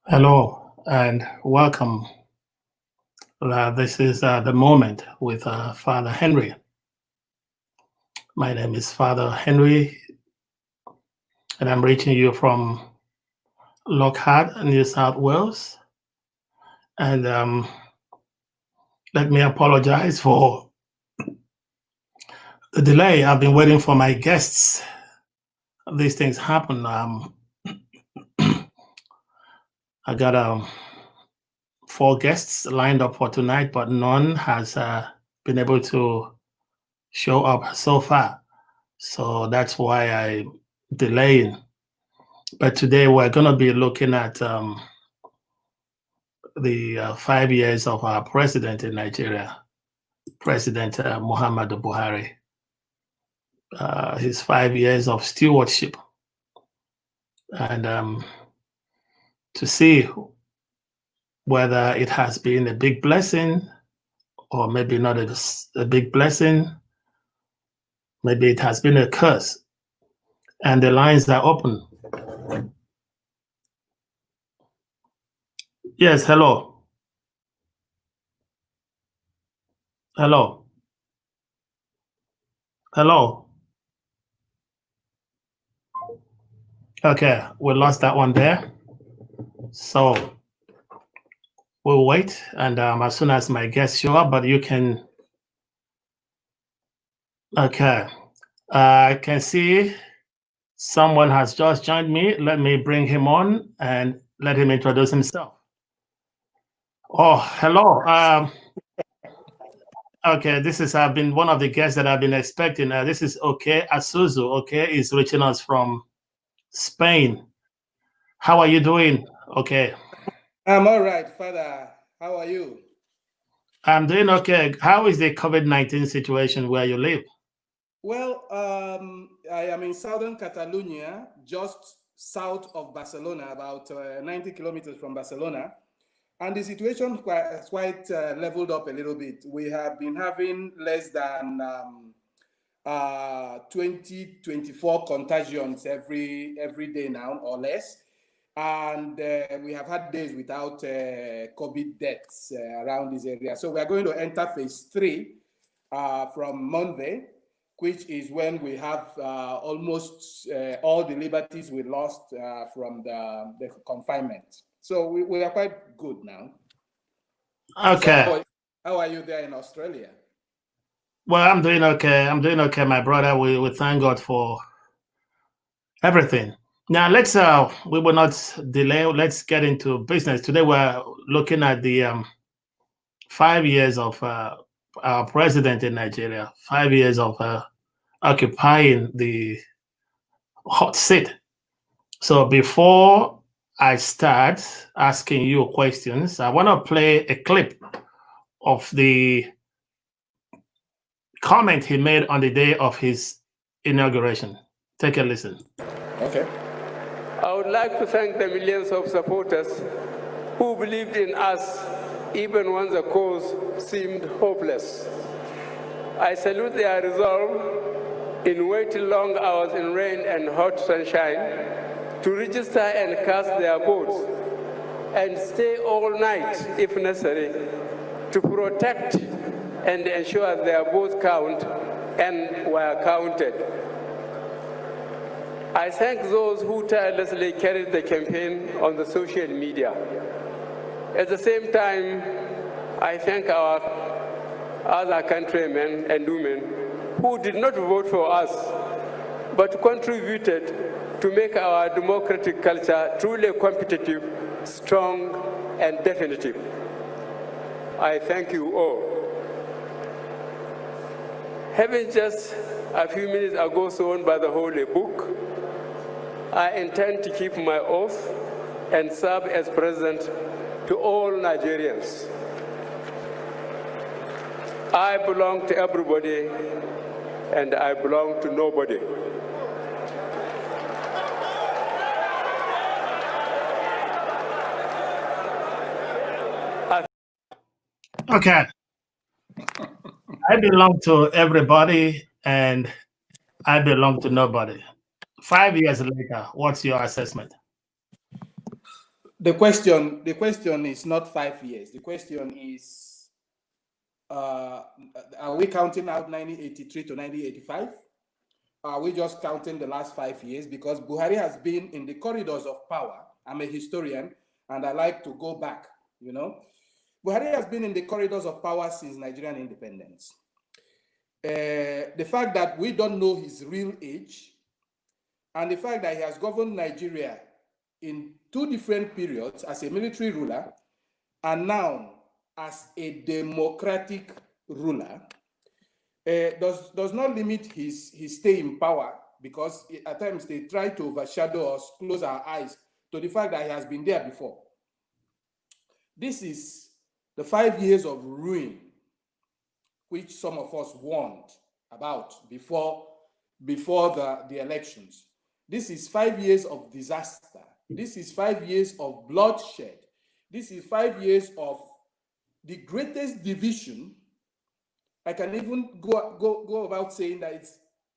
Hello and welcome. This is The Moment with Father Henry. My name is Father Henry, and I'm reaching you from Lockhart, New South Wales. And let me apologize for the delay. I've been waiting for my guests. These things happen. I got 4 guests lined up for tonight, but none has been able to show up so far. So that's why I'm delaying. But today we're going to be looking at the 5 years of our president in Nigeria, President Muhammadu Buhari, his 5 years of stewardship, and to see whether it has been a big blessing or maybe not a big blessing. Maybe it has been a curse. And the lines are open. Yes, hello. Hello. Hello. Okay, we lost that one there. So we'll wait, and as soon as my guests show up, but you can. Okay, I can see someone has just joined me. Let me bring him on and let him introduce himself. Oh, hello. Okay, this is been one of the guests that I've been expecting. This is Okay Asuzu. Okay, is reaching us from Spain. How are you doing? Okay. I'm all right, Father. How are you? I'm doing okay. How is the COVID-19 situation where you live? Well, I am in southern Catalonia, just south of Barcelona, about 90 kilometers from Barcelona. And the situation has quite leveled up a little bit. We have been having less than 20, 24 contagions every day now, or less. And we have had days without COVID deaths around this area. So we are going to enter phase 3 from Monday, which is when we have almost all the liberties we lost from the confinement. So we are quite good now. Okay. So how are you there in Australia? Well, I'm doing okay. I'm doing okay, my brother. We thank God for everything. Now we will not delay. Let's get into business. Today we're looking at the 5 years of our president in Nigeria, 5 years of occupying the hot seat. So before I start asking you questions, I want to play a clip of the comment he made on the day of his inauguration. Take a listen. Okay. I would like to thank the millions of supporters who believed in us even when the cause seemed hopeless. I salute their resolve in waiting long hours in rain and hot sunshine to register and cast their votes and stay all night if necessary to protect and ensure their votes count and were counted. I thank those who tirelessly carried the campaign on the social media. At the same time, I thank our other countrymen and women who did not vote for us, but contributed to make our democratic culture truly competitive, strong, and definitive. I thank you all. Having just a few minutes ago sworn by the Holy Book, I intend to keep my oath and serve as president to all Nigerians. I belong to everybody, and I belong to nobody. Okay. I belong to everybody and I belong to nobody. 5 years later, what's your assessment? The question is not 5 years. The question is, are we counting out 1983 to 1985? Are we just counting the last 5 years? Because Buhari has been in the corridors of power. I'm a historian, and I like to go back, you know. Buhari has been in the corridors of power since Nigerian independence. The fact that we don't know his real age, and the fact that he has governed Nigeria in 2 different periods as a military ruler and now as a democratic ruler, does not limit his stay in power, because at times they try to overshadow us, close our eyes to the fact that he has been there before. This is the 5 years of ruin which some of us warned about before the elections. This is 5 years of disaster. This is 5 years of bloodshed. This is 5 years of the greatest division. I can even go about saying that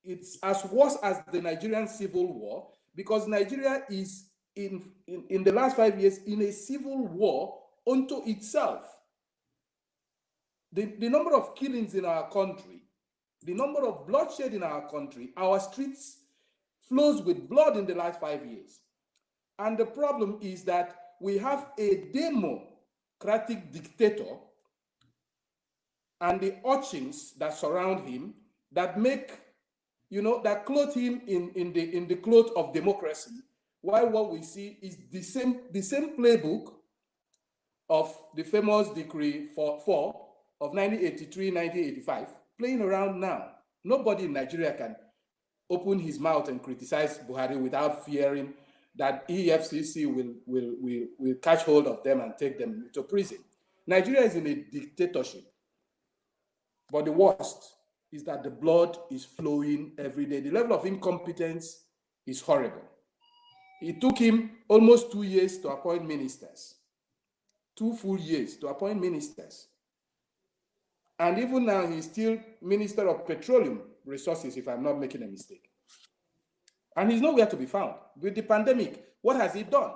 it's as worse as the Nigerian Civil War, because Nigeria is in the last 5 years in a civil war unto itself. The number of killings in our country, the number of bloodshed in our country, our streets flows with blood in the last 5 years. And the problem is that we have a democratic dictator and the urchins that surround him that make, that clothe him in the cloth of democracy, while what we see is the same playbook of the famous Decree 4 of 1983-1985 playing around now. Nobody in Nigeria can open his mouth and criticize Buhari without fearing that EFCC will catch hold of them and take them to prison. Nigeria is in a dictatorship. But the worst is that the blood is flowing every day. The level of incompetence is horrible. It took him almost 2 years to appoint ministers. 2 full years to appoint ministers. And even now, he's still Minister of Petroleum Resources, if I'm not making a mistake. And he's nowhere to be found. With the pandemic, what has he done?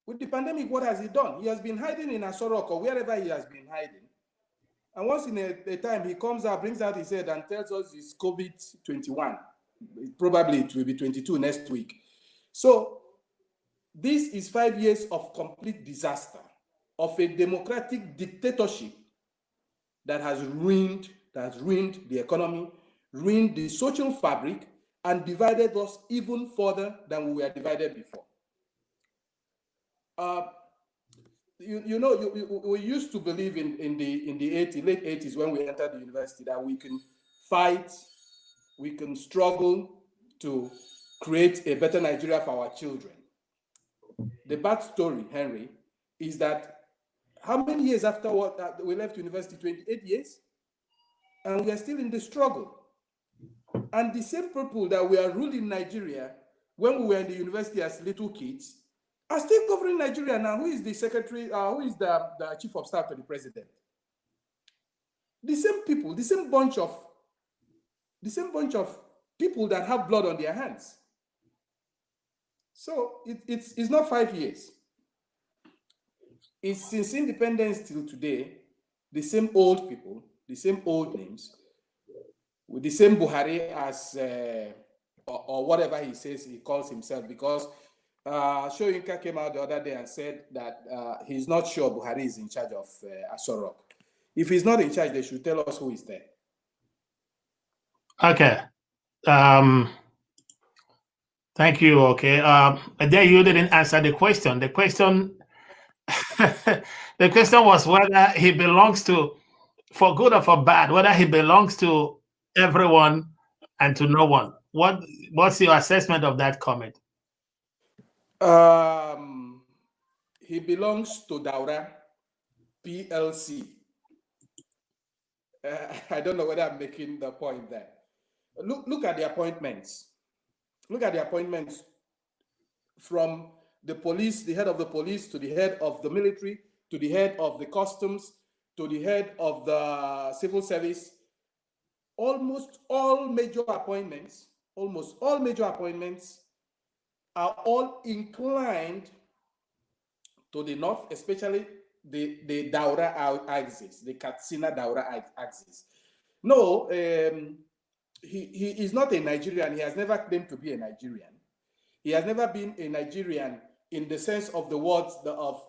With the pandemic, what has he done? He has been hiding in Asorok or wherever he has been hiding. And once in a time, he comes out, brings out his head and tells us it's COVID-21. Probably it will be 22 next week. So this is 5 years of complete disaster, of a democratic dictatorship that has ruined the economy, ruined the social fabric, and divided us even further than we were divided before. We used to believe in the late 80s when we entered the university that we can fight, we can struggle to create a better Nigeria for our children. The bad story, Henry, is that how many years after we left university? 28 years? And we are still in the struggle. And the same people that were ruling Nigeria when we were in the university as little kids are still governing Nigeria now. Who is the secretary, who is the chief of staff to the president? The same people, the same bunch of people that have blood on their hands. So it's not 5 years. It's since independence till today, the same old people, the same old names, with the same Buhari as, or whatever he says he calls himself, because Shoyinka came out the other day and said that he's not sure Buhari is in charge of Asorok. If he's not in charge, they should tell us who is there. Okay. Thank you. Okay. There you didn't answer the question. The question, the question was whether he belongs to, for good or for bad, whether he belongs to everyone and to no one. What's your assessment of that comment? He belongs to Daura PLC. I don't know whether I'm making the point there. Look at the appointments. Look at the appointments from the police, the head of the police, to the head of the military, to the head of the customs, to the head of the civil service. Almost all major appointments are all inclined to the north, especially the Daura axis, the Katsina Daura axis. No, he is not a Nigerian. He has never claimed to be a Nigerian. He has never been a Nigerian in the sense of the words of,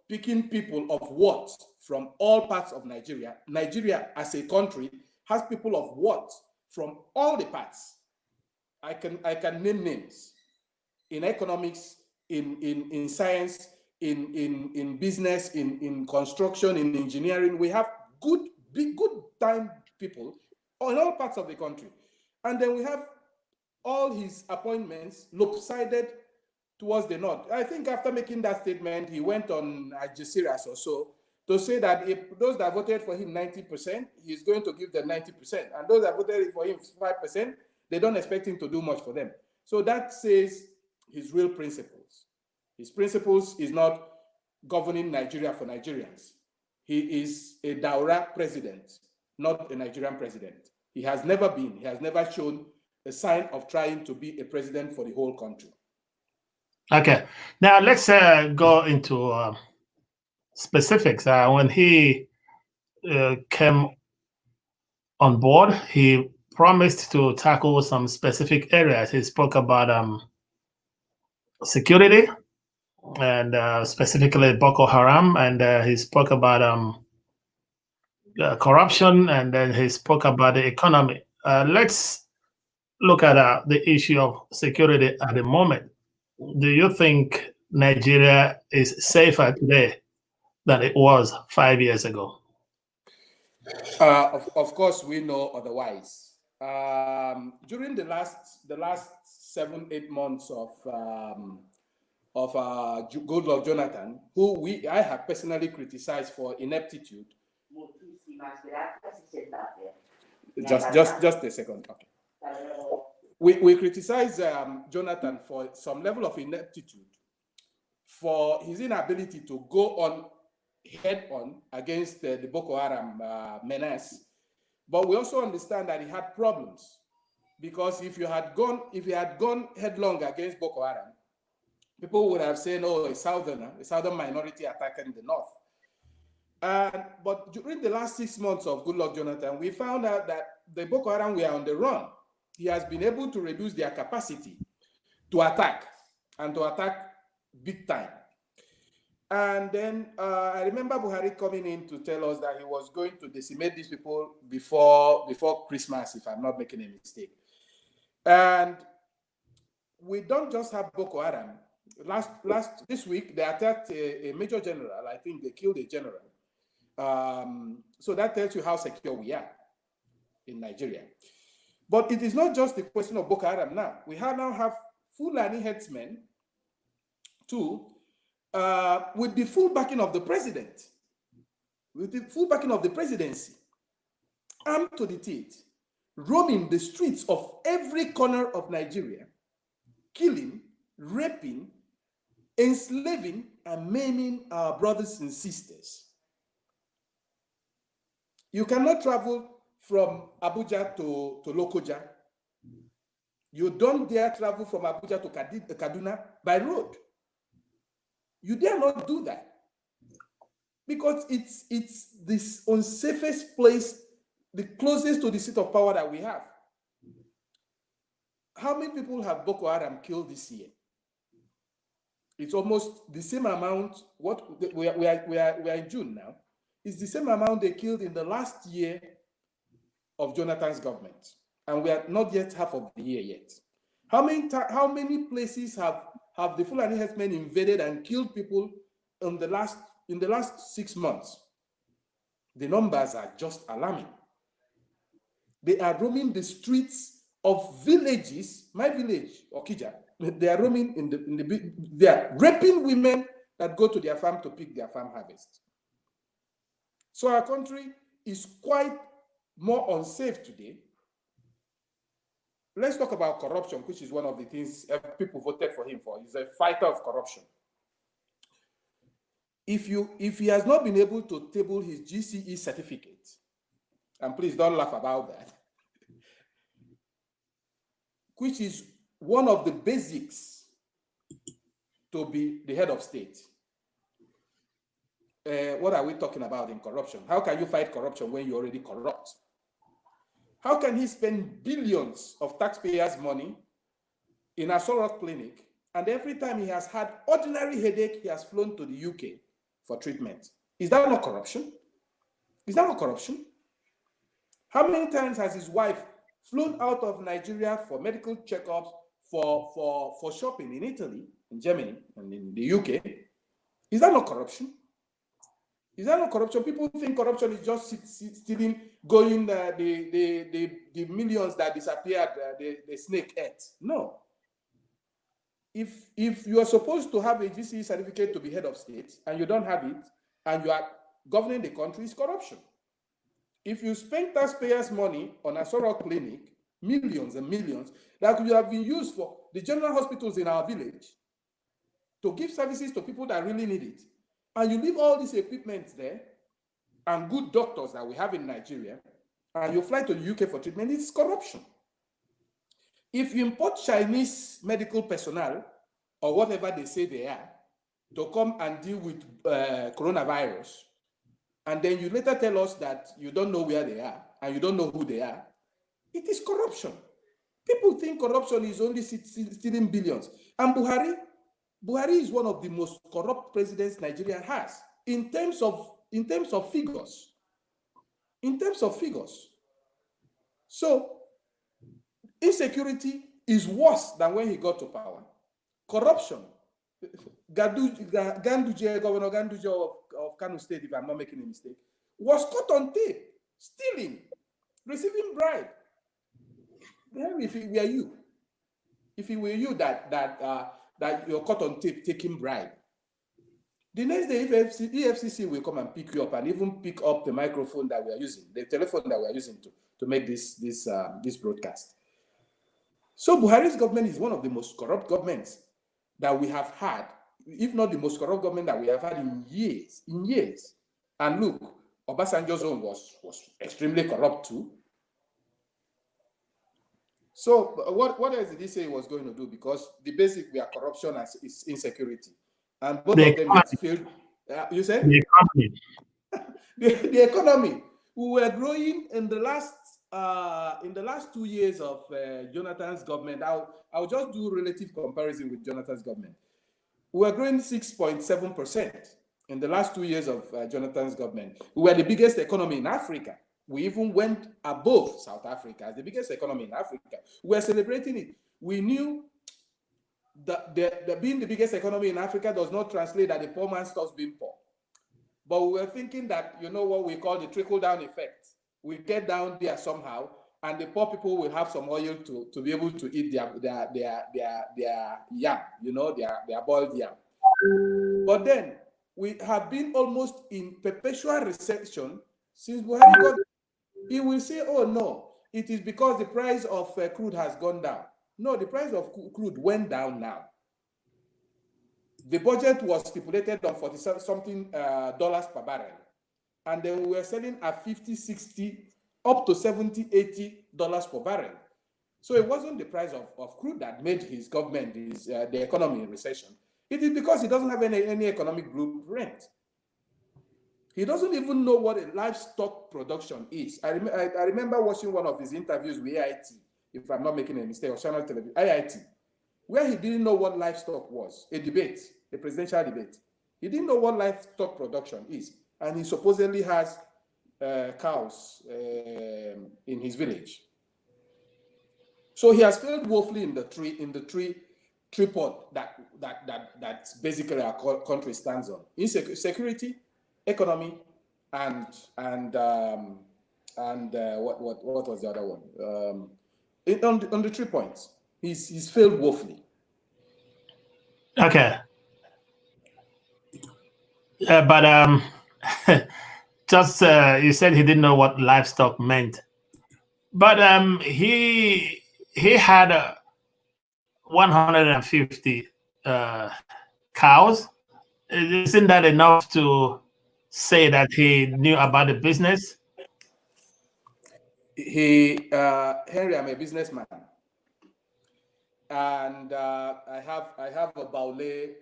picking people of what from all parts of Nigeria. Nigeria as a country has people of what from all the parts. I can name names in economics, in science, in business, in construction, in engineering. We have good time people in all parts of the country. And then we have all his appointments lopsided towards the north. I think after making that statement, he went on Al Jazeera or so to say that if those that voted for him 90%, he's going to give them 90%. And those that voted for him 5%, they don't expect him to do much for them. So that says his real principles. His principles is not governing Nigeria for Nigerians. He is a Daura president, not a Nigerian president. He has never shown a sign of trying to be a president for the whole country. Okay. Now let's go into specifics. When he came on board, he promised to tackle some specific areas. He spoke about security, and specifically Boko Haram, and he spoke about corruption, and then he spoke about the economy. Let's look at the issue of security at the moment. Do you think Nigeria is safer today than it was 5 years ago? Of course, we know otherwise. During the last 7-8 months of Goodluck Jonathan, who I have personally criticized for ineptitude. Just a second. Okay. We criticize Jonathan for some level of ineptitude, for his inability to go on head-on against the Boko Haram menace. But we also understand that he had problems, because if he had gone headlong against Boko Haram, people would have said, oh, a southern minority attacking the north. But during the last 6 months of Goodluck Jonathan, we found out that the Boko Haram were on the run. He has been able to reduce their capacity to attack, and to attack big time. And then I remember Buhari coming in to tell us that he was going to decimate these people before Christmas, if I'm not making a mistake. And we don't just have Boko Haram. This week, they attacked a major general. I think they killed a general. So that tells you how secure we are in Nigeria. But it is not just the question of Boko Haram now. We now have Fulani headsmen too, with the full backing of the president, with the full backing of the presidency, armed to the teeth, roaming the streets of every corner of Nigeria, killing, raping, enslaving, and maiming our brothers and sisters. You cannot travel from Abuja to Lokoja. You don't dare travel from Abuja to Kaduna by road. You dare not do that, because it's this unsafest place, the closest to the seat of power that we have. How many people have Boko Haram killed this year? It's almost the same amount. What we are in June now. It's the same amount they killed in the last year of Jonathan's government, and we are not yet half of the year yet. How many places have the Fulani herdsmen invaded and killed people in the last 6 months? The numbers are just alarming. They are roaming the streets of villages. My village, Okija, they are roaming they are raping women that go to their farm to pick their farm harvest. So our country is quite more unsafe today. Let's talk about corruption, which is one of the things people voted for him for. He's a fighter of corruption. If he has not been able to table his GCE certificate, and please don't laugh about that, which is one of the basics to be the head of state. What are we talking about in corruption? How can you fight corruption when you're already corrupt? How can he spend billions of taxpayers' money in a Sorok clinic, and every time he has had ordinary headache, he has flown to the UK for treatment? Is that not corruption? Is that not corruption? How many times has his wife flown out of Nigeria for medical checkups, for shopping in Italy, in Germany, and in the UK? Is that not corruption? Is that not corruption? People think corruption is just stealing, going the millions that disappeared, the snake ate. No. If you are supposed to have a GCE certificate to be head of state and you don't have it, and you are governing the country, it's corruption. If you spend taxpayers' money on a Sorok clinic, millions and millions, that could have been used for the general hospitals in our village to give services to people that really need it, and you leave all this equipment there and good doctors that we have in Nigeria, and you fly to the UK for treatment, it's corruption. If you import Chinese medical personnel or whatever they say they are to come and deal with coronavirus, and then you later tell us that you don't know where they are and you don't know who they are, it is corruption. People think corruption is only stealing billions. And Buhari is one of the most corrupt presidents Nigeria has in terms of figures. In terms of figures. So insecurity is worse than when he got to power. Corruption. Ganduje, Governor Ganduje of Kano State, if I'm not making a mistake, was caught on tape, stealing, receiving bribe. Then if it were you, that you're caught on tape taking bribe, the next day EFCC will come and pick you up and even pick up the microphone that we are using, the telephone that we are using to make this broadcast. So Buhari's government is one of the most corrupt governments that we have had, if not the most corrupt government that we have had in years. And look, Obasanjo's own was extremely corrupt too. So what else did he say he was going to do? Because the basic were corruption and is insecurity, and both of them has failed. You said the economy. the economy. We were growing in the last 2 years of Jonathan's government. I'll just do relative comparison with Jonathan's government. We were growing 6.7% in the last 2 years of Jonathan's government. We were the biggest economy in Africa. We even went above South Africa as the biggest economy in Africa. We were celebrating it. We knew that being the biggest economy in Africa does not translate that the poor man stops being poor. But we were thinking that, you know, what we call the trickle-down effect. We get down there somehow, and the poor people will have some oil to be able to eat their yam, you know, their boiled yam. But then we have been almost in perpetual recession since Buhari got. He will say, "Oh no, it is because the price of crude has gone down." No, the price of crude went down now. The budget was stipulated on 40-something dollars per barrel. And then we were selling at 50, 60, up to 70, 80 dollars per barrel. So it wasn't the price of crude that made his government, the economy in recession. It is because he doesn't have any economic blueprint. He doesn't even know what a livestock production is. I remember watching one of his interviews with AIT, if I'm not making a mistake, or channel television, AIT, where he didn't know what livestock was, a presidential debate. He didn't know what livestock production is. And he supposedly has cows in his village. So he has failed woefully in the tripod that basically our country stands on: security, economy, and what was the other one? On the 3 points, he's failed woefully. Okay. But just you said he didn't know what livestock meant, but he had 150 cows. Isn't that enough to say that he knew about the business? Henry, I'm a businessman, and I have a Baule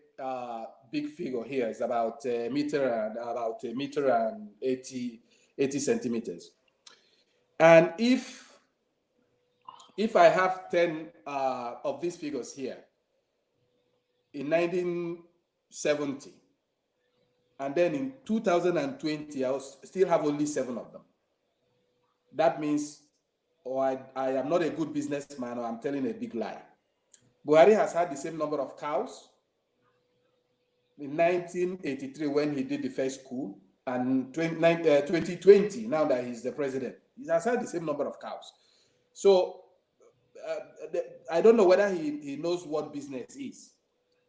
big figure here. It's about a meter and 80 centimeters. And if I have 10 of these figures here in 1970, and then in 2020, I will still have only 7 of them. That means, I am not a good businessman, or I'm telling a big lie. Buhari has had the same number of cows in 1983 when he did the first coup, and 2020, now that he's the president, he has had the same number of cows. So I don't know whether he knows what business is,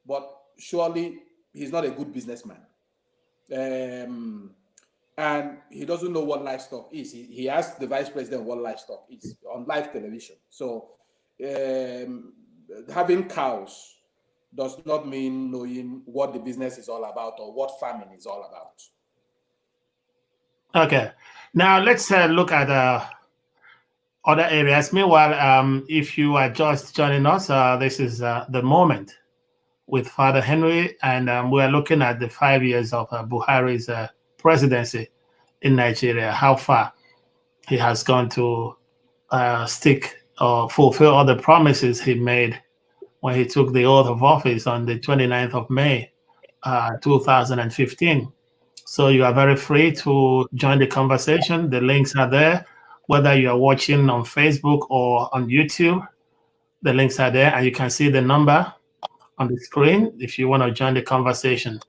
but surely he's not a good businessman. And he doesn't know what livestock is. He asked the vice president what livestock is on live television. So having cows does not mean knowing what the business is all about or what farming is all about. Okay. Now let's look at other areas. Meanwhile, if you are just joining us, this is The Moment with Father Henry, and we're looking at the 5 years of Buhari's presidency in Nigeria, how far he has gone to stick or fulfill all the promises he made when he took the oath of office on the 29th of May, 2015. So you are very free to join the conversation. The links are there, whether you are watching on Facebook or on YouTube. The links are there, and you can see the number on the screen if you want to join the conversation.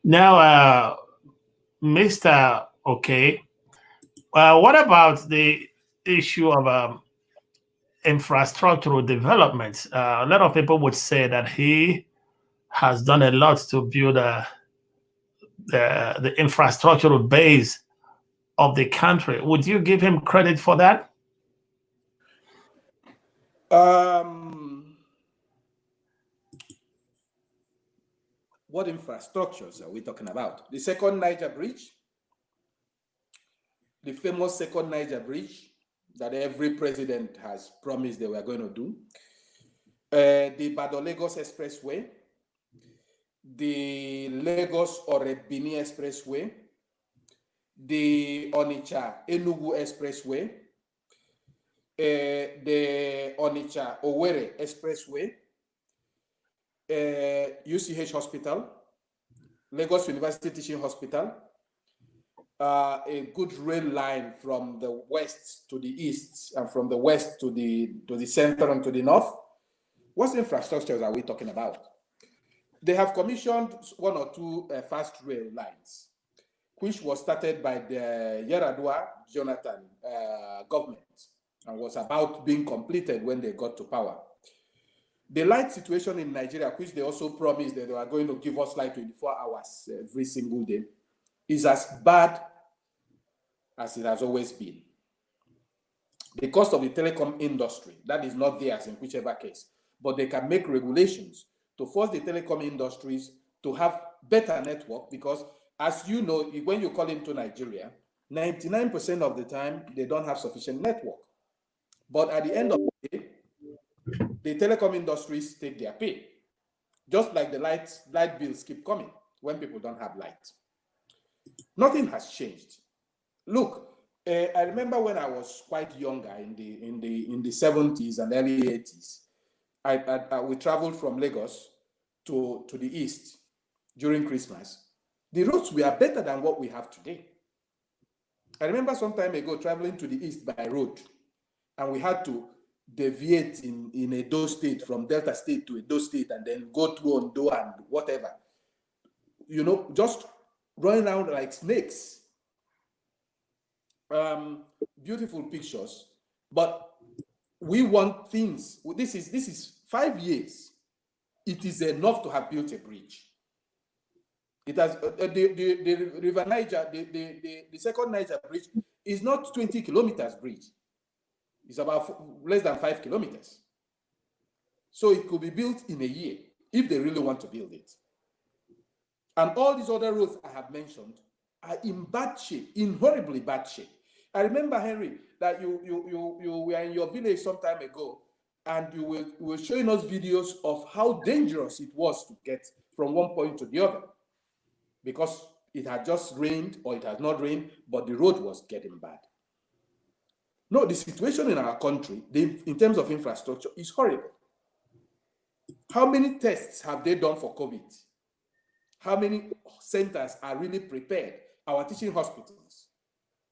Now, Mr. Okay, what about the issue of infrastructural development? A lot of people would say that he has done a lot to build the infrastructural base of the country. Would you give him credit for that? What infrastructures are we talking about? The second Niger Bridge, the famous second Niger Bridge that every president has promised they were going to do. The Ibadan-Lagos Expressway, the Lagos-Orebini Expressway, the Onitsha-Enugu Expressway, the Onitsha-Owerri Expressway, UCH Hospital, Lagos University Teaching Hospital, a good rail line from the west to the east and from the west to the center and to the north. What infrastructures are we talking about? They have commissioned one or two fast rail lines, which was started by the Yaradua Jonathan government and was about being completed when they got to power. The light situation in Nigeria, which they also promised that they were going to give us light 24 hours every single day, is as bad as it has always been. The cost of the telecom industry, that is not theirs in whichever case, but they can make regulations to force the telecom industries to have better network, because as you know, when you call into Nigeria, 99% of the time, they don't have sufficient network. But at the end of the day, the telecom industries take their pay. Just like the light bills keep coming when people don't have light. Nothing has changed. Look, I remember when I was quite younger in the 70s and early 80s, we traveled from Lagos to the east during Christmas. The roads were better than what we have today. I remember some time ago traveling to the east by road, and we had to deviate in Edo State, from Delta State to Edo State, and then go through Ondo and whatever. You know, just running around like snakes. Beautiful pictures, but we want things. This is 5 years. It is enough to have built a bridge. It has the River Niger, the second Niger bridge is not 20 kilometers bridge. It's about less than 5 kilometers. So it could be built in a year if they really want to build it. And all these other roads I have mentioned are in bad shape, in horribly bad shape. I remember, Henry, that you were in your village some time ago, and you were showing us videos of how dangerous it was to get from one point to the other, because it had just rained or it has not rained, but the road was getting bad. No, the situation in our country, in terms of infrastructure, is horrible. How many tests have they done for COVID? How many centers are really prepared? Our teaching hospitals.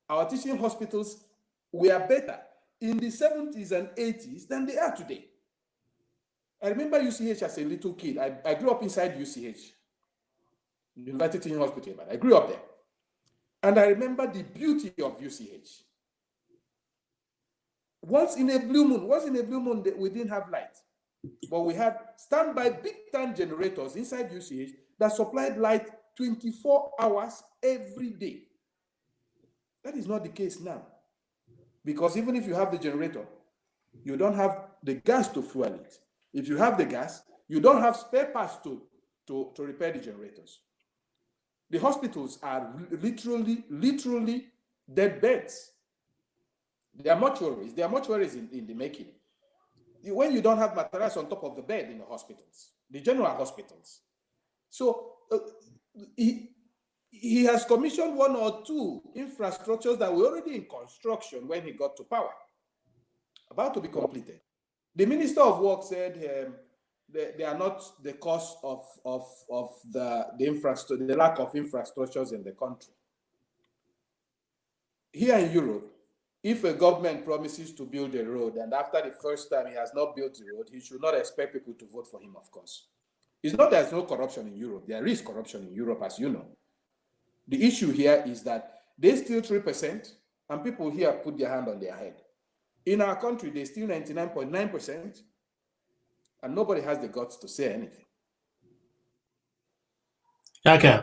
Our teaching hospitals were better in the 70s and 80s than they are today. I remember UCH as a little kid. I grew up inside UCH, University Teaching Hospital, but I grew up there. And I remember the beauty of UCH. Once in a blue moon, we didn't have light. But we had standby big-time generators inside UCH that supplied light 24 hours every day. That is not the case now. Because even if you have the generator, you don't have the gas to fuel it. If you have the gas, you don't have spare parts to repair the generators. The hospitals are literally dead beds. They are mortuaries. They are mortuaries in the making. When you don't have mattress on top of the bed in the hospitals, the general hospitals. So he has commissioned one or two infrastructures that were already in construction when he got to power, about to be completed. The Minister of Work said they are not the cause of the infrastructure, the lack of infrastructures in the country. Here in Europe, if a government promises to build a road and after the first time he has not built the road, he should not expect people to vote for him, of course. It's not that there's no corruption in Europe. There is corruption in Europe, as you know. The issue here is that they steal 3% and people here put their hand on their head. In our country, they steal 99.9% and nobody has the guts to say anything. Okay.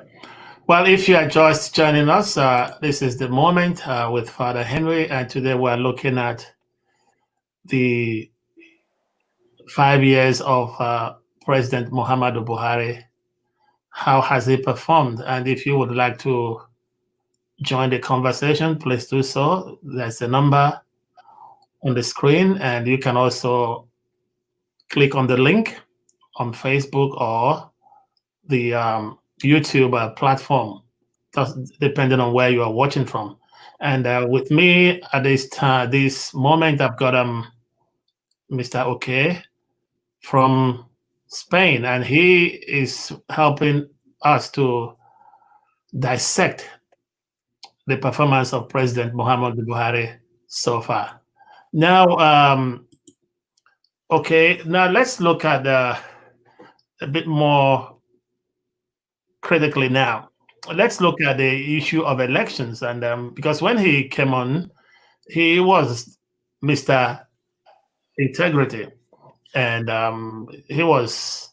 Well, if you are just joining us, this is the moment with Father Henry, and today we're looking at the 5 years of President Muhammadu Buhari. How has he performed? And if you would like to join the conversation, please do so. There's a number on the screen, and you can also click on the link on Facebook or the YouTube platform, depending on where you are watching from. And with me at this moment, I've got Mr. Okay from Spain, and he is helping us to dissect the performance of President Muhammadu Buhari so far. Now, okay, now let's look at a bit more critically now. Let's look at the issue of elections, and because when he came on, he was Mr. Integrity, and he was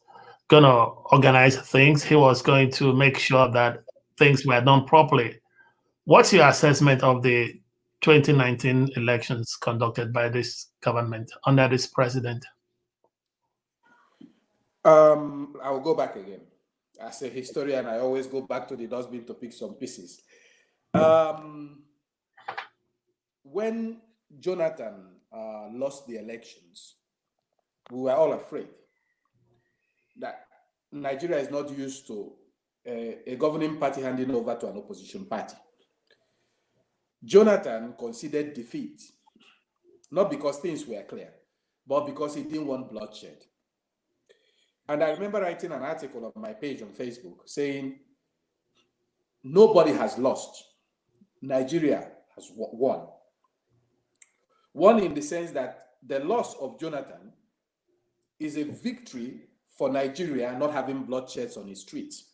gonna organize things. He was going to make sure that things were done properly. What's your assessment of the 2019 elections conducted by this government under this president? I will go back again. As a historian, I always go back to the dustbin to pick some pieces. When Jonathan lost the elections, we were all afraid that Nigeria is not used to a governing party handing over to an opposition party. Jonathan considered defeat, not because things were clear, but because he didn't want bloodshed. And I remember writing an article on my page on Facebook saying, nobody has lost. Nigeria has won. Won in the sense that the loss of Jonathan is a victory for Nigeria not having bloodsheds on its streets.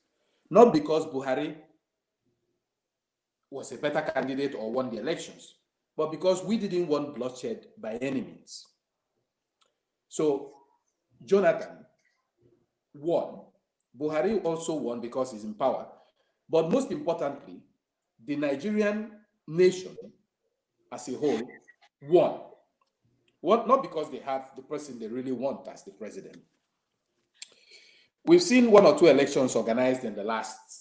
Not because Buhari was a better candidate or won the elections, but because we didn't want bloodshed by any means. So Jonathan won. Buhari also won because he's in power. But most importantly, the Nigerian nation as a whole won. Not because they have the person they really want as the president. We've seen one or two elections organized in the last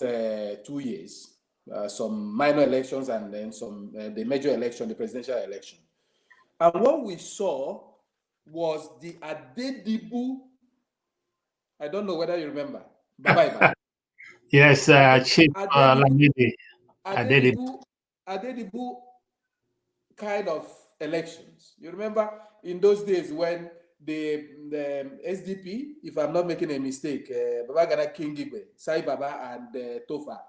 2 years. Some minor elections and then some the major election, the presidential election. And what we saw was the Adedibu. I don't know whether you remember. Bye-bye. Yes, Chief Lamidi. Adedibu kind of elections. You remember in those days when the SDP, if I'm not making a mistake, Babagana Kingibe, Sai Baba and Tofa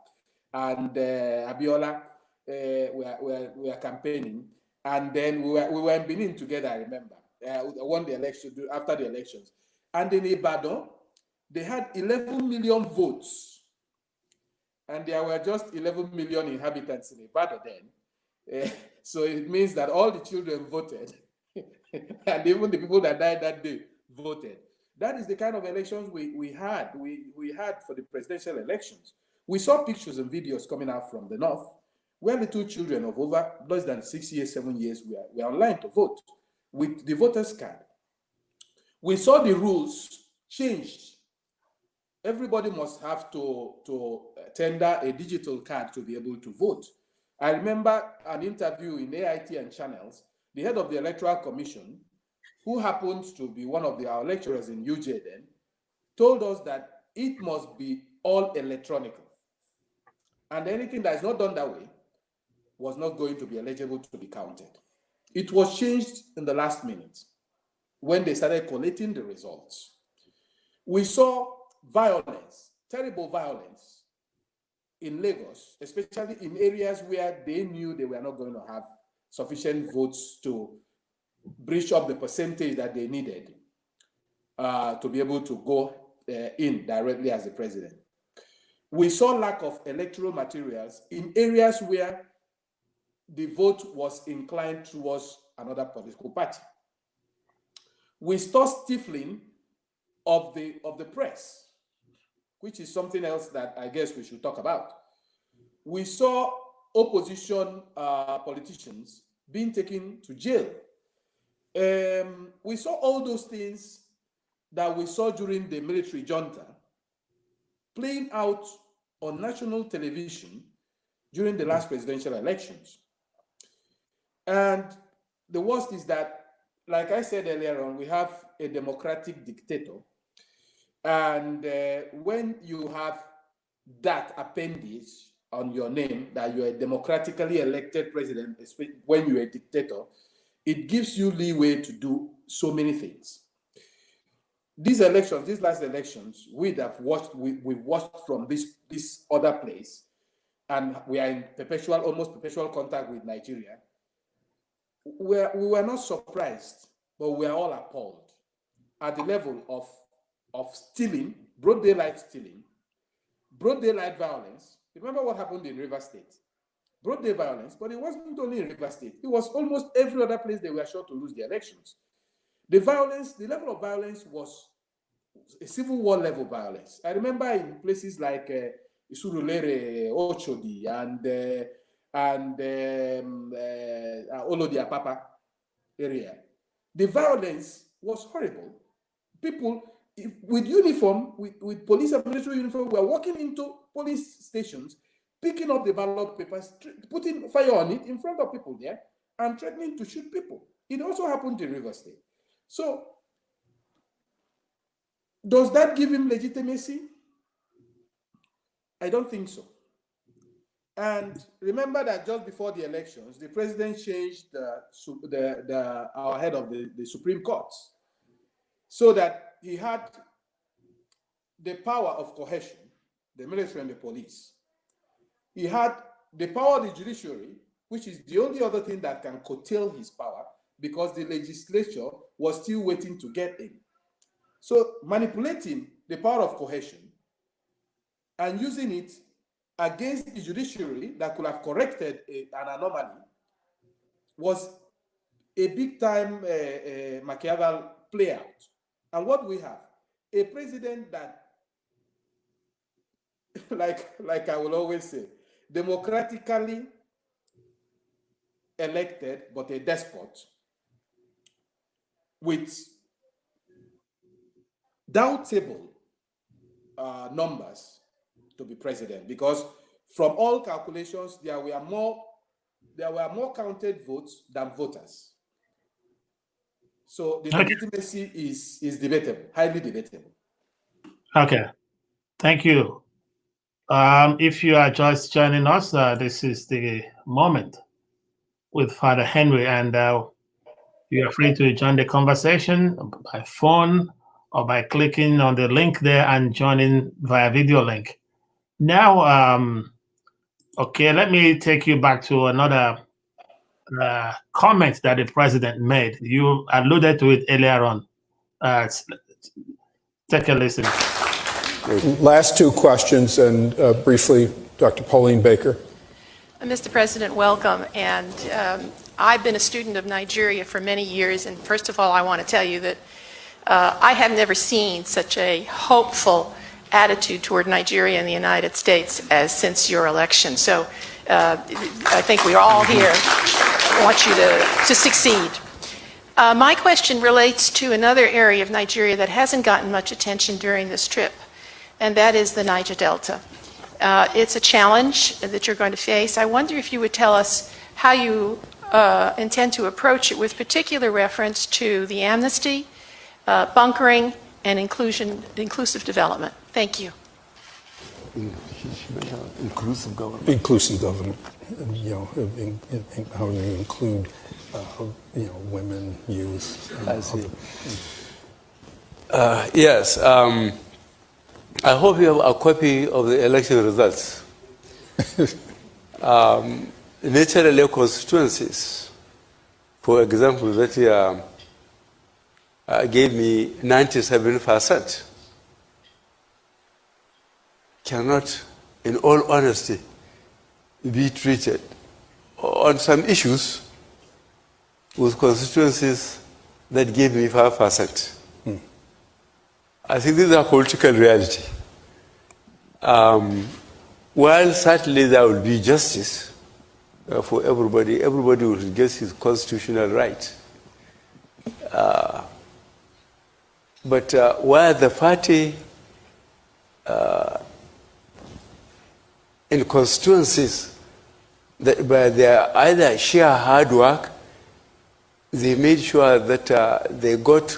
and Abiola were campaigning. And then we were in Benin together, I remember. Won the election after the elections. And in Ibadan, they had 11 million votes. And there were just 11 million inhabitants in Ibadan then. So it means that all the children voted. And even the people that died that day voted. That is the kind of elections we had. We had for the presidential elections. We saw pictures and videos coming out from the north where little children of over less than 6 years, 7 years were online to vote with the voter's card. We saw the rules changed. Everybody must have to tender a digital card to be able to vote. I remember an interview in AIT and channels. The head of the Electoral Commission, who happens to be one of our lecturers in UJ then, told us that it must be all electronic. And anything that is not done that way was not going to be eligible to be counted. It was changed in the last minute when they started collating the results. We saw violence, terrible violence in Lagos, especially in areas where they knew they were not going to have sufficient votes to breach up the percentage that they needed to be able to go in directly as the president. We saw lack of electoral materials in areas where the vote was inclined towards another political party. We saw stifling of the press, which is something else that I guess we should talk about. We saw opposition politicians being taken to jail. We saw all those things that we saw during the military junta playing out on national television during the last presidential elections. And the worst is that, like I said earlier on, we have a democratic dictator. And when you have that appendage on your name, that you're a democratically elected president, when you're a dictator, it gives you leeway to do so many things. These elections, these last elections, we've watched from this other place, and we are in almost perpetual contact with Nigeria. We were not surprised, but we are all appalled at the level of stealing, broad daylight stealing, broad daylight violence. Remember what happened in Rivers State? Broad day violence, but it wasn't only in Rivers State. It was almost every other place they were sure to lose the elections. The level of violence was a civil war level violence. I remember in places like Isurulere, Ochodi, and Olodiapapa area. The violence was horrible. People with uniform, with police and military uniform, were walking into police stations, picking up the ballot papers, putting fire on it in front of people there, and threatening to shoot people. It also happened in Rivers State. So, does that give him legitimacy? I don't think so. And remember that just before the elections, the president changed our head of the Supreme Court so that he had the power of coercion, the military and the police. He had the power of the judiciary, which is the only other thing that can curtail his power, because the legislature was still waiting to get in. So manipulating the power of coercion and using it against the judiciary that could have corrected an anomaly was a big-time Machiavel play-out. And what we have, a president that, like I will always say, democratically elected, but a despot, with doubtable numbers to be president, because from all calculations, there were more counted votes than voters. So the legitimacy is debatable, highly debatable. Okay, thank you. If you are just joining us, this is the moment with Father Henry, and you are free to join the conversation by phone or by clicking on the link there and joining via video link. Now, okay, let me take you back to another comment that the president made. You alluded to it earlier on. Take a listen. Last two questions, and briefly, Dr. Pauline Baker. Mr. President, welcome. And I've been a student of Nigeria for many years. And first of all, I want to tell you that I have never seen such a hopeful attitude toward Nigeria and the United States as since your election. So I think we all here want you to succeed. My question relates to another area of Nigeria that hasn't gotten much attention during this trip, and that is the Niger Delta. It's a challenge that you're going to face. I wonder if you would tell us how you intend to approach it, with particular reference to the amnesty, bunkering, and inclusive development. Thank you. Inclusive government. Inclusive government. You know, how you include, women, youth. I see. Yes. I hope you have a copy of the election results. Naturally, constituencies, for example, that year gave me 97%. Cannot, in all honesty, be treated on some issues with constituencies that gave me 5%. I think this is a political reality. While certainly there will be justice for everybody, everybody will get his constitutional right. But where the party in constituencies where they are either sheer hard work they made sure that they got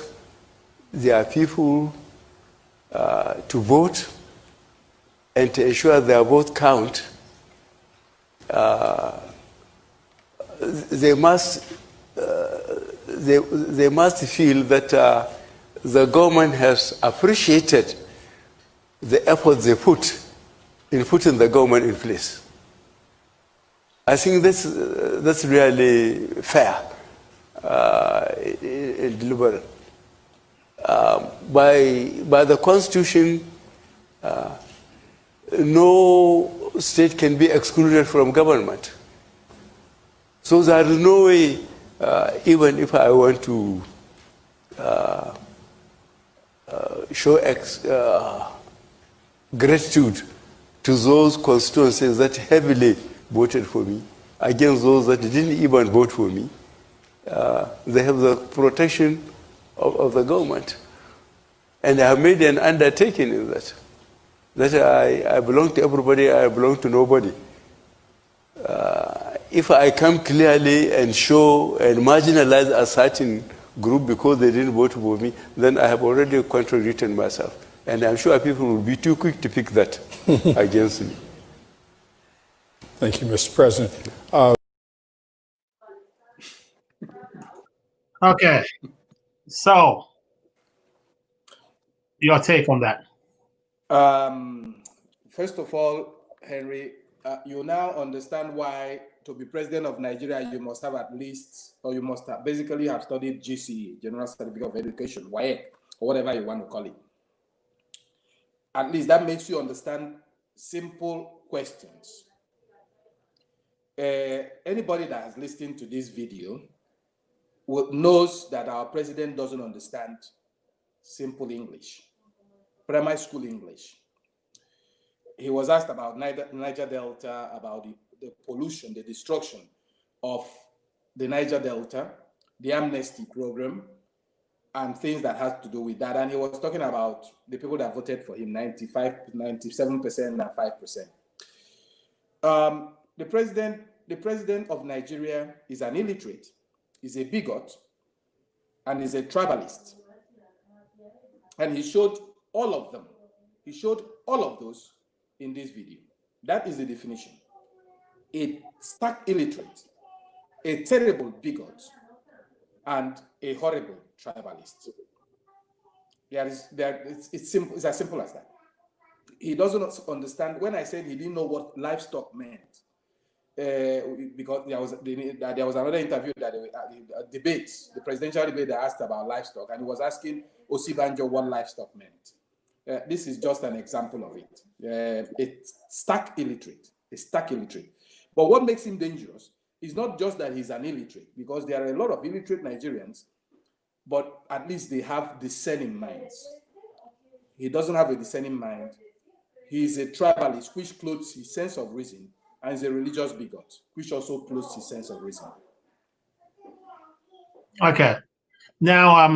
their people to vote and to ensure their vote count. They must feel that the government has appreciated the effort they put in putting the government in place. I think that's really fair and deliberate. By the Constitution, no state can be excluded from government. So there is no way, even if I want to show gratitude to those constituencies that heavily voted for me, against those that didn't even vote for me, they have the protection of the government. And I have made an undertaking in that I belong to everybody, I belong to nobody. If I come clearly and show and marginalize a certain group because they didn't vote for me, then I have already contradicted myself. And I'm sure people will be too quick to pick that against me. Thank you, Mr. President. Okay. So, your take on that? First of all, Henry, you now understand why to be president of Nigeria, you must have at least, or you must have basically have studied GCE, General Certificate of Education, WAEC, or whatever you want to call it. At least that makes you understand simple questions. Anybody that has listened to this video knows that our president doesn't understand simple English, primary school English. He was asked about Niger Delta, about the pollution, the destruction of the Niger Delta, the amnesty program, and things that has to do with that. And he was talking about the people that voted for him, 97%, and 5%. The president of Nigeria is an illiterate, is a bigot, and is a tribalist. And he showed all of them. He showed all of those in this video. That is the definition. A stark illiterate, a terrible bigot, and a horrible tribalist. It's simple. It's as simple as that. He doesn't understand. When I said he didn't know what livestock meant, because there was another interview that the presidential debate that asked about livestock, and he was asking Osibanjo what livestock meant. This is just an example of it. It's stark illiterate. But what makes him dangerous is not just that he's an illiterate, because there are a lot of illiterate Nigerians, but at least they have discerning minds. He doesn't have a discerning mind. He is a tribalist, which clothes his sense of reason, and is a religious bigot, which also clothes his sense of reason. Okay. Now,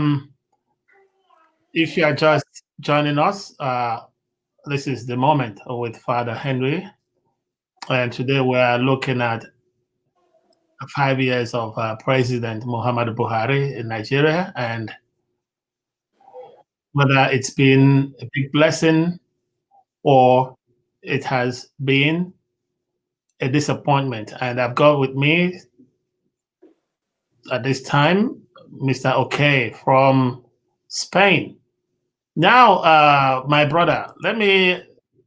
if you are just joining us, this is The Moment with Father Henry. And today we are looking at 5 years of President Muhammadu Buhari in Nigeria, and whether it's been a big blessing or it has been a disappointment. And I've got with me at this time Mr. Okay from Spain. Now, my brother,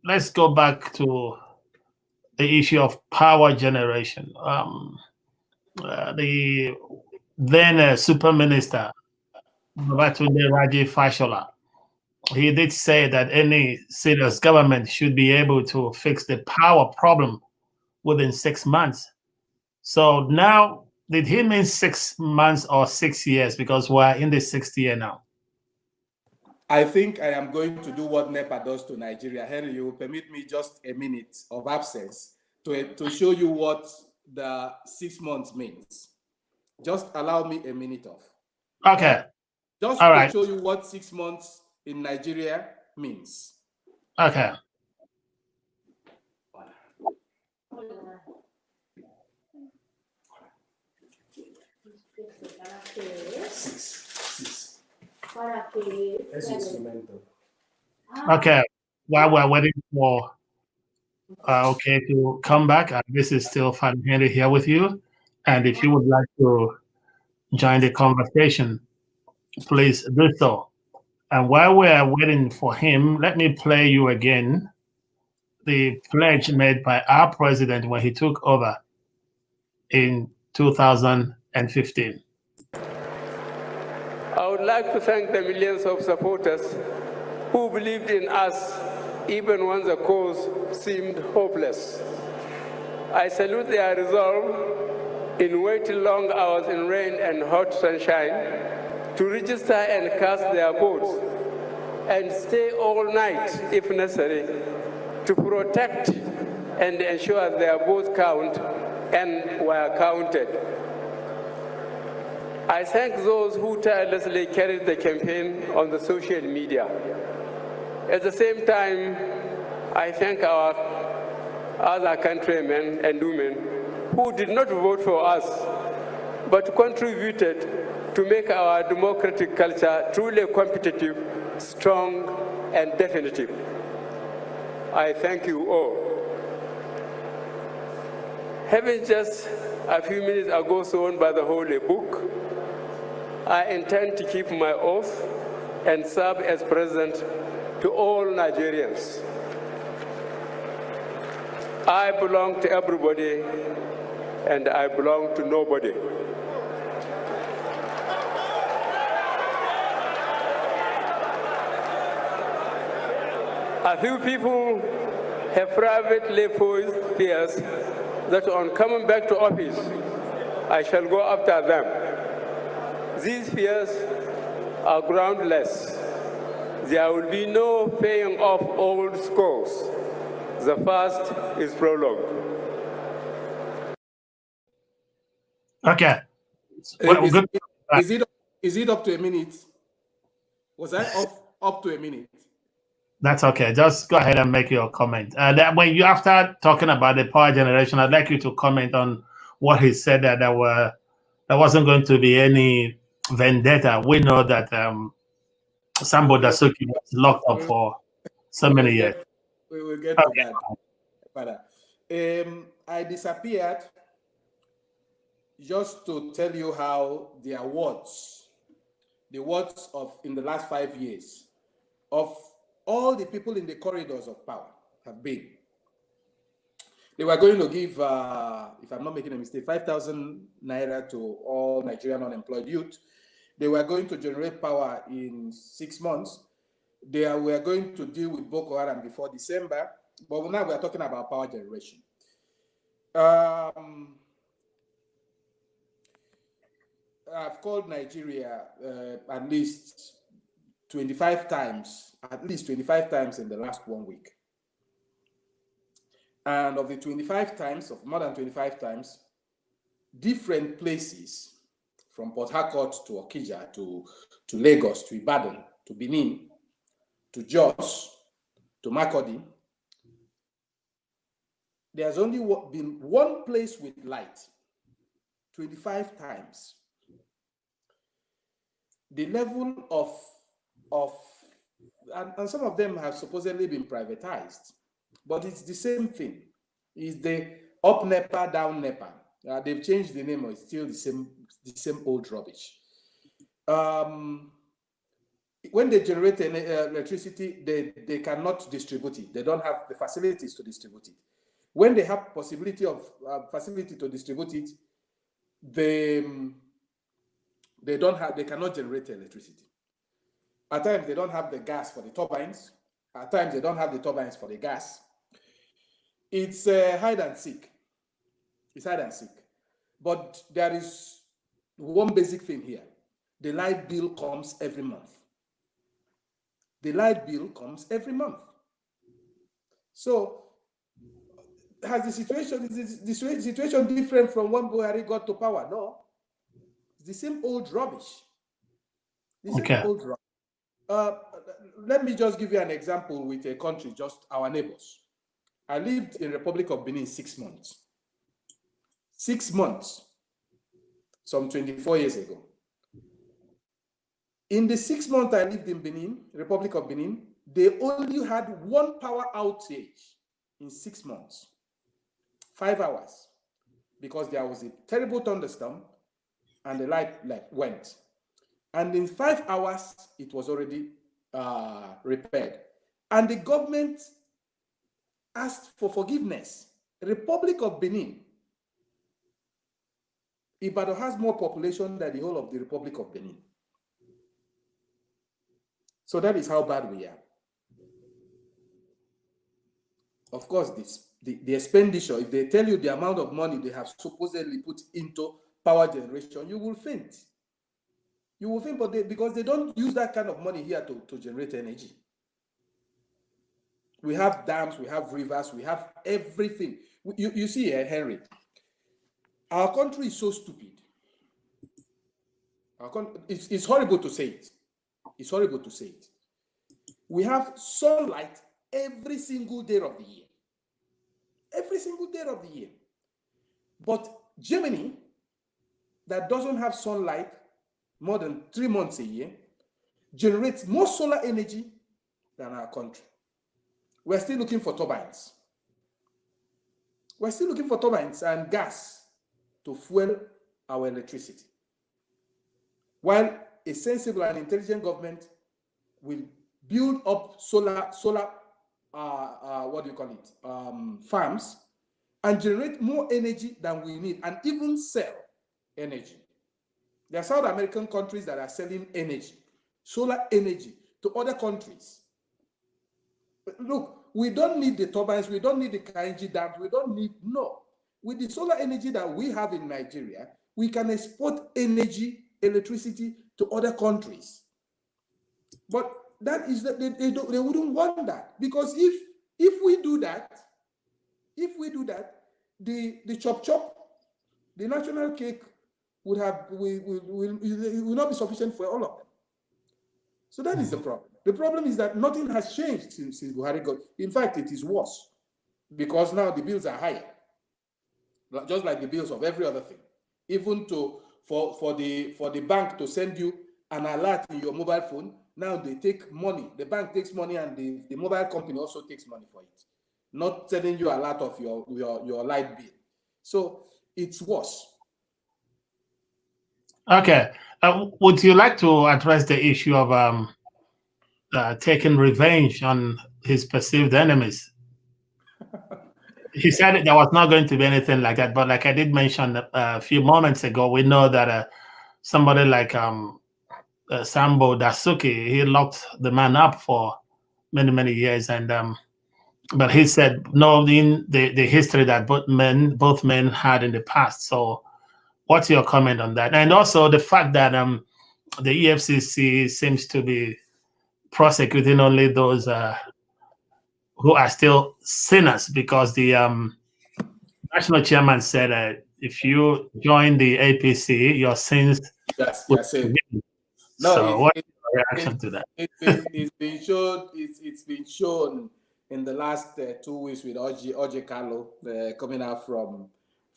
let's go back to the issue of power generation. The then Super Minister Babatunde Raji Fashola, he did say that any serious government should be able to fix the power problem within 6 months. So now, did he mean 6 months or 6 years? Because we're in the 6th year now. I think I am going to do what NEPA does to Nigeria. Henry, you will permit me just a minute of absence to show you what the 6 months means. Just allow me a minute of. Okay. Just all to right. show you what 6 months in Nigeria means. Okay. Six. Es instrumento. Okay, while we're waiting for okay to come back, this is still Father Henry here with you. And if you would like to join the conversation, please do so. And while we are waiting for him, let me play you again the pledge made by our president when he took over in 2015. I would like to thank the millions of supporters who believed in us even when the cause seemed hopeless. I salute their resolve in waiting long hours in rain and hot sunshine to register and cast their votes and stay all night if necessary to protect and ensure their votes count and were counted. I thank those who tirelessly carried the campaign on the social media. At the same time, I thank our other countrymen and women who did not vote for us, but contributed to make our democratic culture truly competitive, strong, and definitive. I thank you all. Having just a few minutes ago sworn by the Holy Book, I intend to keep my oath and serve as president to all Nigerians. I belong to everybody, and I belong to nobody. A few people have privately voiced fears that on coming back to office, I shall go after them. These fears are groundless. There will be no paying off old scores. The first is prologue. Okay. Well, good. Is it up to a minute? Was I up to a minute? That's okay. Just go ahead and make your comment. That when you after talking about the power generation, I'd like you to comment on what he said that there wasn't going to be any vendetta. We know that Sambo Dasuki was locked up for so many years. We will get to that, Father. I disappeared just to tell you how the words of in the last 5 years of all the people in the corridors of power have been. They were going to give, if I'm not making a mistake, 5,000 naira to all Nigerian unemployed youth. They were going to generate power in 6 months. They were going to deal with Boko Haram before December, but now we are talking about power generation. I've called Nigeria at least 25 times in the last 1 week. And of the 25 times, of more than 25 times, different places, from Port Harcourt to Okija, to Lagos, to Ibadan, to Benin, to Jos, to Makurdi, there's only been one place with light, 25 times. The level of and some of them have supposedly been privatized, but it's the same thing. It's the up NEPA, down NEPA. They've changed the name, or it's still the same old rubbish. When they generate electricity, they cannot distribute it. They don't have the facilities to distribute it. When they have possibility of facility to distribute it, they cannot generate electricity. At times, they don't have the gas for the turbines. At times, they don't have the turbines for the gas. It's hide and seek. It's hide and seek. But there is one basic thing here. The light bill comes every month. The light bill comes every month. So, is the situation different from when Buhari got to power? No. It's the same old rubbish. Old rubbish. Let me just give you an example with a country, just our neighbors. I lived in Republic of Benin 6 months. 6 months. some 24 years ago. In the 6 months I lived in Benin, Republic of Benin, they only had one power outage in 6 months, 5 hours, because there was a terrible thunderstorm and the light went. And in 5 hours, it was already repaired. And the government asked for forgiveness. Republic of Benin, Ibadan has more population than the whole of the Republic of Benin. So that is how bad we are. Of course, the expenditure, if they tell you the amount of money they have supposedly put into power generation, you will faint. You will faint, but because they don't use that kind of money here to generate energy. We have dams, we have rivers, we have everything. You see, Henry, our country is so stupid. It's horrible to say it. It's horrible to say it. We have sunlight every single day of the year. Every single day of the year. But Germany, that doesn't have sunlight more than 3 months a year, generates more solar energy than our country. We're still looking for turbines. We're still looking for turbines and gas to fuel our electricity. While a sensible and intelligent government will build up solar farms and generate more energy than we need, and even sell energy. There are South American countries that are selling energy, solar energy, to other countries. But look, we don't need the turbines, we don't need the Kainji dams, we don't need, no. With the solar energy that we have in Nigeria, we can export energy, electricity to other countries. But that is that they wouldn't want that, because if we do that, the chop, the national cake will not be sufficient for all of them. So that is the problem. The problem is that nothing has changed since Buhari got. In fact, it is worse, because now the bills are higher, just like the bills of every other thing. Even for the bank to send you an alert in your mobile phone, now they take money. The bank takes money, and the mobile company also takes money for it, not sending you a lot of your light bill. So it's worse. Okay. Would you like to address the issue of taking revenge on his perceived enemies? He said there was not going to be anything like that, but like I did mention a few moments ago, we know that somebody like Sambo Dasuki, he locked the man up for many years, and but he said knowing the history that both men had in the past. So what's your comment on that? And also the fact that the EFCC seems to be prosecuting only those who are still sinners, because the national chairman said if you join the APC, your sins will be forgiven. No, so what's your reaction to that? It's been shown in the last 2 weeks with Oji Carlo coming out from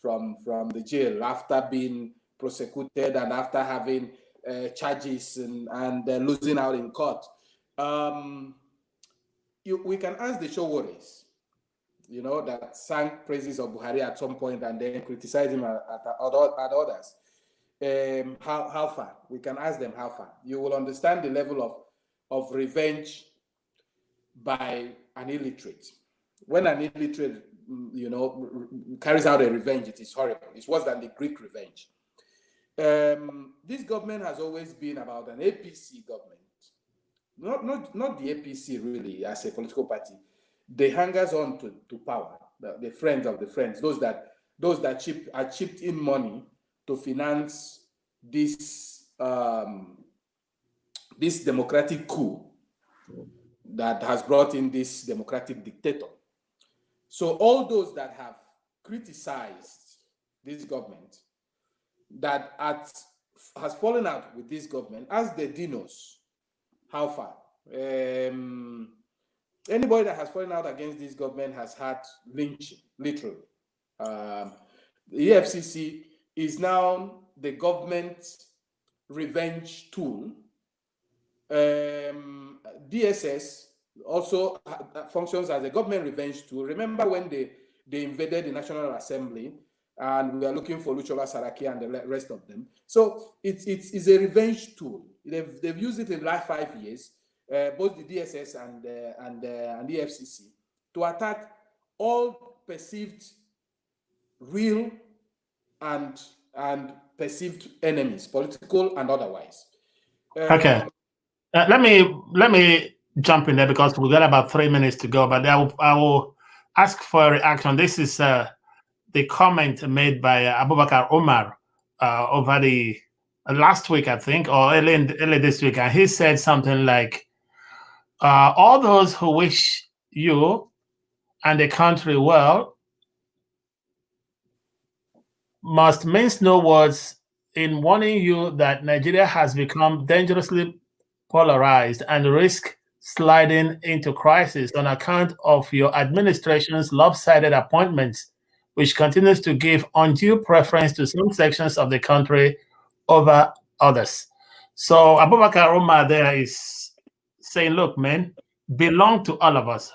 the jail after being prosecuted and after having charges and losing out in court. We can ask the show worries, that sang praises of Buhari at some point and then criticize him at others. How far? We can ask them how far. You will understand the level of revenge by an illiterate. When an illiterate, carries out a revenge, it is horrible. It's worse than the Greek revenge. This government has always been about an APC government. Not the APC really as a political party. The hangers on to power, the friends of the friends, those that chipped in money to finance this democratic coup that has brought in this democratic dictator. So all those that have criticized this government, that has fallen out with this government, ask the dinos how far. Anybody that has fallen out against this government has had lynching, literally. The EFCC is now the government revenge tool. DSS also functions as a government revenge tool. Remember when they invaded the National Assembly and we are looking for Luchola Saraki and the rest of them. So it's a revenge tool. They've used it in the last 5 years, both the DSS and the FCC, to attack all perceived real and perceived enemies, political and otherwise. Okay. Let me jump in there because we got about 3 minutes to go, but I will ask for a reaction. This is the comment made by Abubakar Omar over the last week, I think, or early this week, and he said something like, all those who wish you and the country well must mince no words in warning you that Nigeria has become dangerously polarized and risk sliding into crisis on account of your administration's lopsided appointments, which continues to give undue preference to some sections of the country over others. So Abubakar Omar there is saying, look, man, belong to all of us.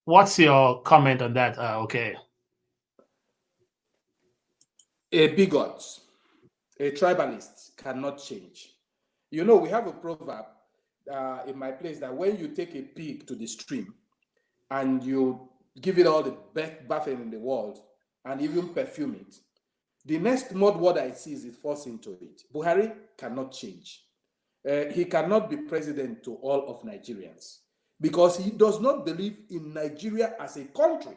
What's your comment on that? Okay. A bigot, a tribalist cannot change. You know, we have a proverb in my place that when you take a pig to the stream and you give it all the best bathing in the world and even perfume it, the next mud water it sees, it falls into it. Buhari cannot change. He cannot be president to all of Nigerians because he does not believe in Nigeria as a country.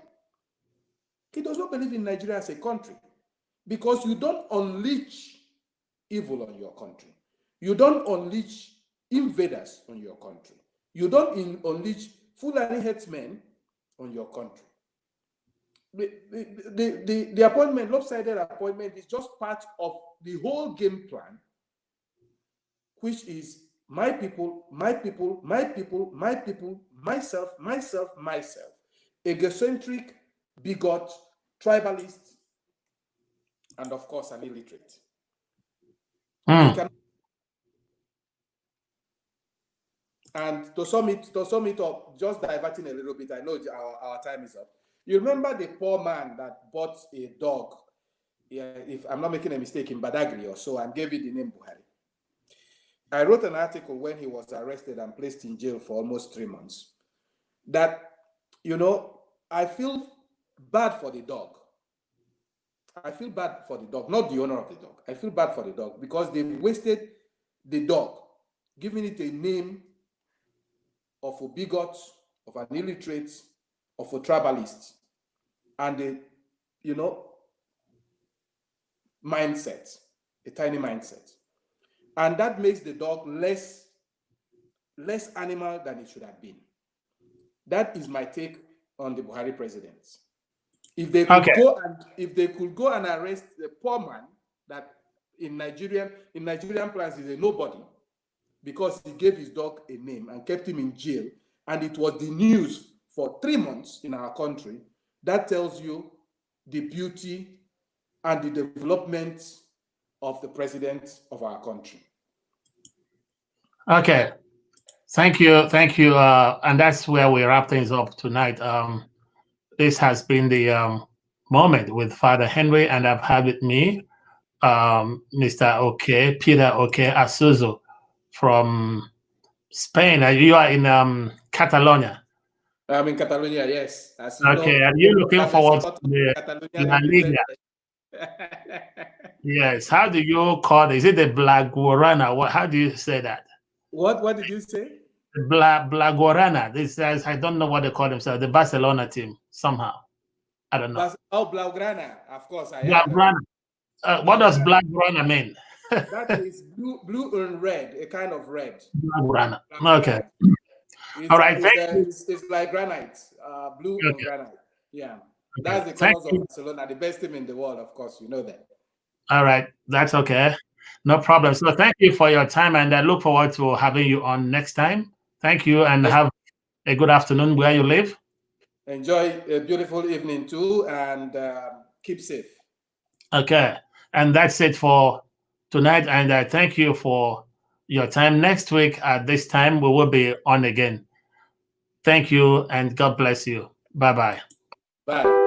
He does not believe in Nigeria as a country because you don't unleash evil on your country. You don't unleash invaders on your country. You don't unleash Fulani headsmen on your country. The appointment, lopsided appointment, is just part of the whole game plan, which is my people, my people, my people, my people, myself, myself, myself. Egocentric, bigot, tribalist, and of course an illiterate. And to sum it up, just diverting a little bit, I know our time is up. You remember the poor man that bought a dog, if I'm not making a mistake, in Badagry or so, and gave it the name Buhari. I wrote an article when he was arrested and placed in jail for almost 3 months that, you know, I feel bad for the dog. I feel bad for the dog, not the owner of the dog. I feel bad for the dog because they wasted the dog, giving it a name of a bigot, of an illiterate, of a tribalist, and a, you know, mindset, a tiny mindset. And that makes the dog less animal than it should have been. That is my take on the Buhari presidency. If they could go and arrest the poor man that in Nigerian plans is a nobody because he gave his dog a name and kept him in jail, and it was the news for 3 months in our country, that tells you the beauty and the development of the president of our country. Okay. Thank you. And that's where we wrap things up tonight. This has been the moment with Father Henry, and I've had with me Mr. Peter Asuzu from Spain. You are in Catalonia. I'm in Catalonia, yes. As you Okay, know, and you're looking forward to the La Liga. Yes. How do you call it? Is it the Blaugrana? How do you say that? What did you say? Blaugrana. This is, I don't know what they call themselves. The Barcelona team somehow. I don't know. Blaugrana. Of course, I Blaugrana. What does Blaugrana mean? That is blue and red, a kind of red. Blaugrana. Okay. All right. It's like granite, blue and granite. Yeah. Okay. That's the colors of Barcelona, the best team in the world, of course. You know that. All right. That's okay. No problem. So thank you for your time, and I look forward to having you on next time. Thank you, and have a good afternoon where you live. Enjoy a beautiful evening too, and keep safe. Okay. And that's it for tonight, and I thank you for your time. Next week at this time, we will be on again. Thank you, and God bless you. Bye-bye. Bye.